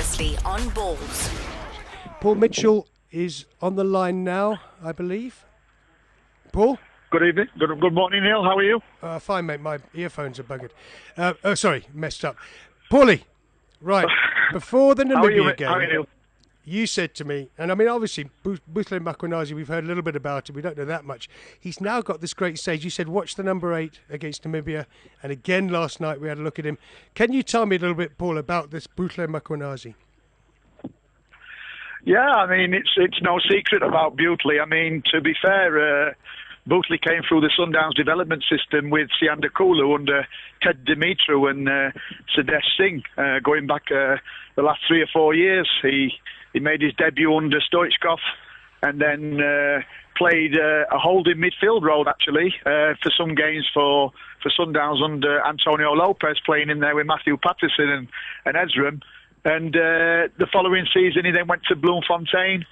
previously on Balls. Paul Mitchell is on the line now, I believe. Paul? Good evening. Good morning, Neil. How are you? Fine, mate. My earphones are buggered. Sorry, messed up. Paulie, right, before the Namibia game, you said to me, and I mean, obviously, Buhle Makwenazi, we've heard a little bit about it. We don't know that much. He's now got this great stage. You said, watch the number 8 against Namibia. And again, last night, we had a look at him. Can you tell me a little bit, Paul, about this Buhle Makwenazi? Yeah, I mean, it's no secret about Buhle. I mean, to be fair, Buhle came through the Sundowns development system with Sianda Kulu under Ted Dimitru and Sadesh Singh, going back the last 3 or 4 years. He made his debut under Stoichkov and then played a holding midfield role, actually, for some games for Sundowns under Antonio Lopez, playing in there with Matthew Patterson and Ezram. And the following season, he then went to Bloemfontein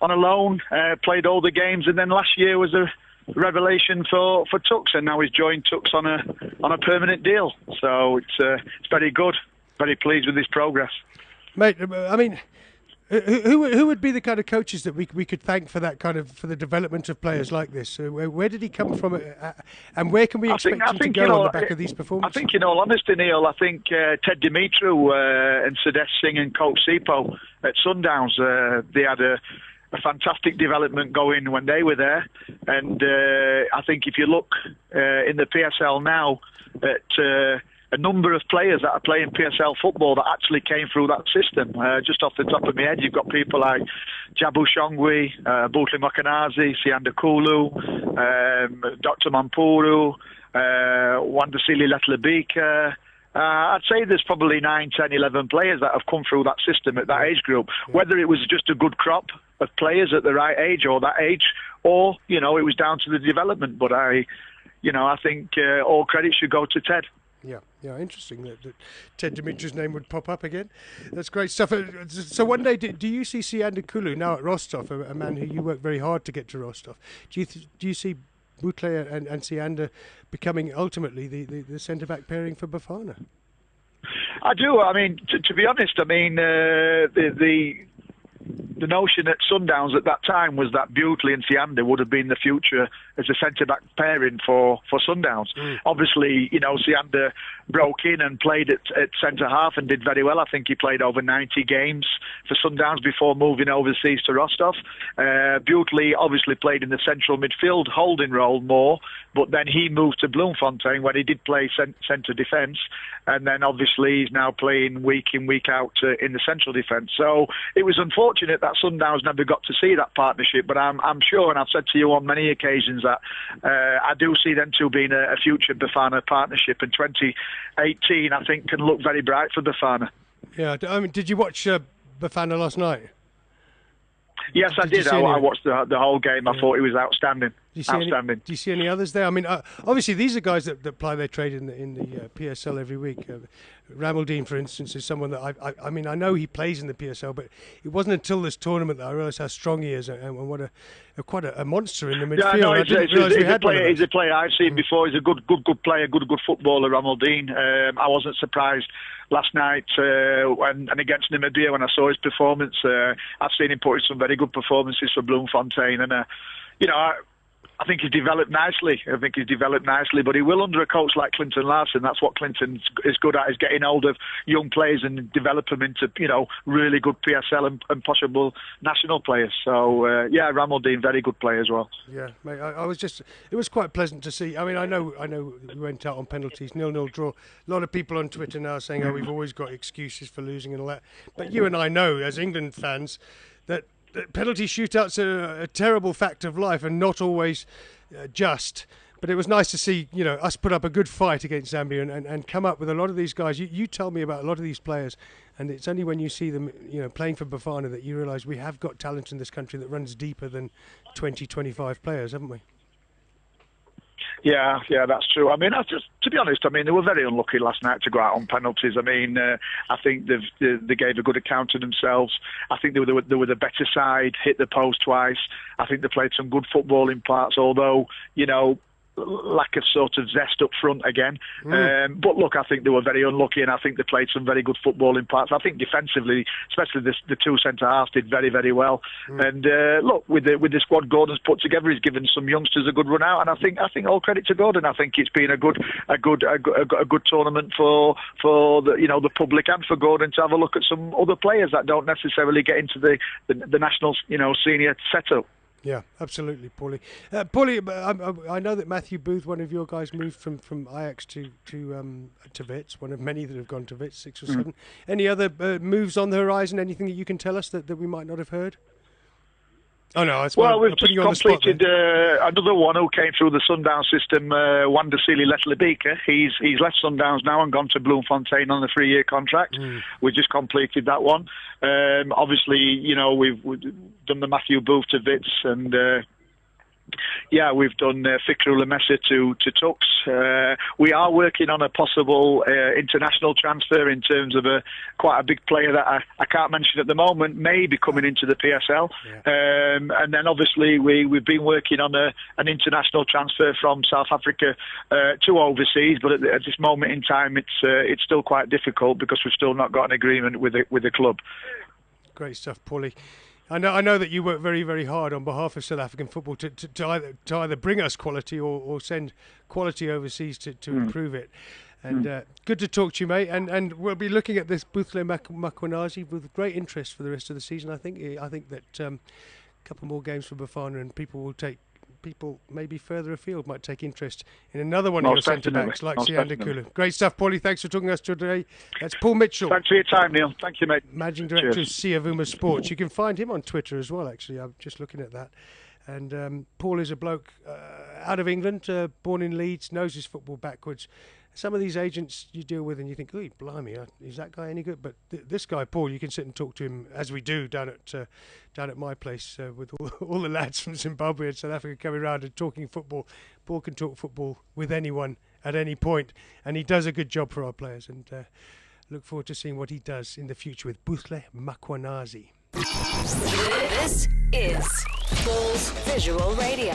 on a loan, played all the games, and then last year was a revelation for Tuks, and now he's joined Tuks on a permanent deal. So it's very good. Very pleased with his progress. Mate, I mean, who would be the kind of coaches that we could thank for that kind of, for the development of players like this? Where did he come from, and where can we expect him to go on the back of these performances? I think, in all honesty, Neil, I think Ted Dimitru and Sadesh Singh and Coach Sipo at Sundowns, they had a fantastic development going when they were there. And I think if you look in the PSL now at a number of players that are playing PSL football that actually came through that system. Just off the top of my head, you've got people like Jabu Shongwi, Buhle Makwenazi, Sianda Kulu, Dr. Mampuru, Wandasili Letlebika. I'd say there's probably 9, 10, 11 players that have come through that system at that age group. Whether it was just a good crop of players at the right age or that age, or, it was down to the development. But I think all credit should go to Ted. Yeah, interesting that Ted Dimitru's name would pop up again. That's great stuff. So one day, do you see Sianda Kulu now at Rostov, a man who you worked very hard to get to Rostov? Do you see Buhle and Sianda becoming ultimately the centre-back pairing for Bafana? I do. I mean, to be honest, I mean, the notion at Sundowns at that time was that Buhle and Sianda would have been the future as a centre-back pairing for Sundowns. Obviously, Sianda broke in and played at centre-half and did very well. I think he played over 90 games for Sundowns before moving overseas to Rostov. Buhle obviously played in the central midfield holding role more, but then he moved to Bloemfontein where he did play centre defence, and then obviously he's now playing week in, week out in the central defence. So it was unfortunate that Sundowns never got to see that partnership, but I'm sure, and I've said to you on many occasions, that I do see them two being a future Bafana partnership, and 2018 I think can look very bright for Bafana. Yeah, I mean, did you watch Bafana last night? Yes, I did. I watched the whole game. I thought it was outstanding. Do you see any others there? I mean, obviously these are guys that ply their trade in the PSL every week. Ramaldeen, for instance, is someone that I know he plays in the PSL, but it wasn't until this tournament that I realised how strong he is and what quite a monster in the midfield. Yeah, no, he's a player I've seen before. He's a good player, good footballer, Ramaldeen. I wasn't surprised last night and against Namibia when I saw his performance. I've seen him put in some very good performances for Bloemfontein, and I think he's developed nicely. But he will under a coach like Clinton Larson. That's what Clinton is good at, is getting hold of young players and develop them into, really good PSL and possible national players. So, Ramaldeen, very good player as well. Yeah, mate, it was quite pleasant to see. I mean, I know we went out on penalties, 0-0 draw. A lot of people on Twitter now saying, we've always got excuses for losing and all that. But you and I know, as England fans, that penalty shootouts are a terrible fact of life and not always just. But it was nice to see, us put up a good fight against Zambia and come up with a lot of these guys. You tell me about a lot of these players, and it's only when you see them, playing for Bafana that you realise we have got talent in this country that runs deeper than 20, 25 players, haven't we? Yeah, that's true. I mean, to be honest, they were very unlucky last night to go out on penalties. I mean, I think they gave a good account of themselves. I think they were the better side, hit the post twice. I think they played some good football in parts, although, lack of sort of zest up front again. But look, I think they were very unlucky, and I think they played some very good football in parts. I think defensively, especially the two centre halves, did very, very well. And look, with the squad Gordon's put together, he's given some youngsters a good run out, and I think all credit to Gordon. I think it's been a good tournament for the public and for Gordon to have a look at some other players that don't necessarily get into the national senior setup. Yeah, absolutely, Paulie. Paulie, I know that Matthew Booth, one of your guys, moved from Ajax to Wits, one of many that have gone to Wits, 6 or 7. Any other moves on the horizon? Anything that you can tell us that we might not have heard? Oh no! We've just completed another one who came through the Sundowns system, Wandasili Letlebika. He's left Sundowns now and gone to Bloemfontein on a 3-year contract. We just completed that one. Obviously, we've done the Matthew Booth to Wits, and we've done Fikru Lemessa to Tux. We are working on a possible international transfer in terms of quite a big player that I can't mention at the moment, may be coming into the PSL. And then obviously we've been working on an international transfer from South Africa to overseas, but at this moment in time it's still quite difficult because we've still not got an agreement with the club. Great stuff, Paulie. I know that you work very, very hard on behalf of South African football to either bring us quality or send quality overseas to improve it. And good to talk to you, mate. And we'll be looking at this Buthle Makwanazi with great interest for the rest of the season. I think that a couple more games for Bafana, and people maybe further afield might take interest in another one of your centre backs like Sianda Kula. Great stuff, Paulie. Thanks for talking to us today. That's Paul Mitchell. Thanks for your time, Neil. Thank you, mate. Managing Director of Siavuma Sports. You can find him on Twitter as well, actually. I'm just looking at that. And Paul is a bloke out of England, born in Leeds, knows his football backwards. Some of these agents you deal with and you think, oh, blimey, is that guy any good? But this guy, Paul, you can sit and talk to him, as we do down at my place with all the lads from Zimbabwe and South Africa coming around and talking football. Paul can talk football with anyone at any point, and he does a good job for our players. And look forward to seeing what he does in the future with Buthle Makwanazi. This is Balls Visual Radio.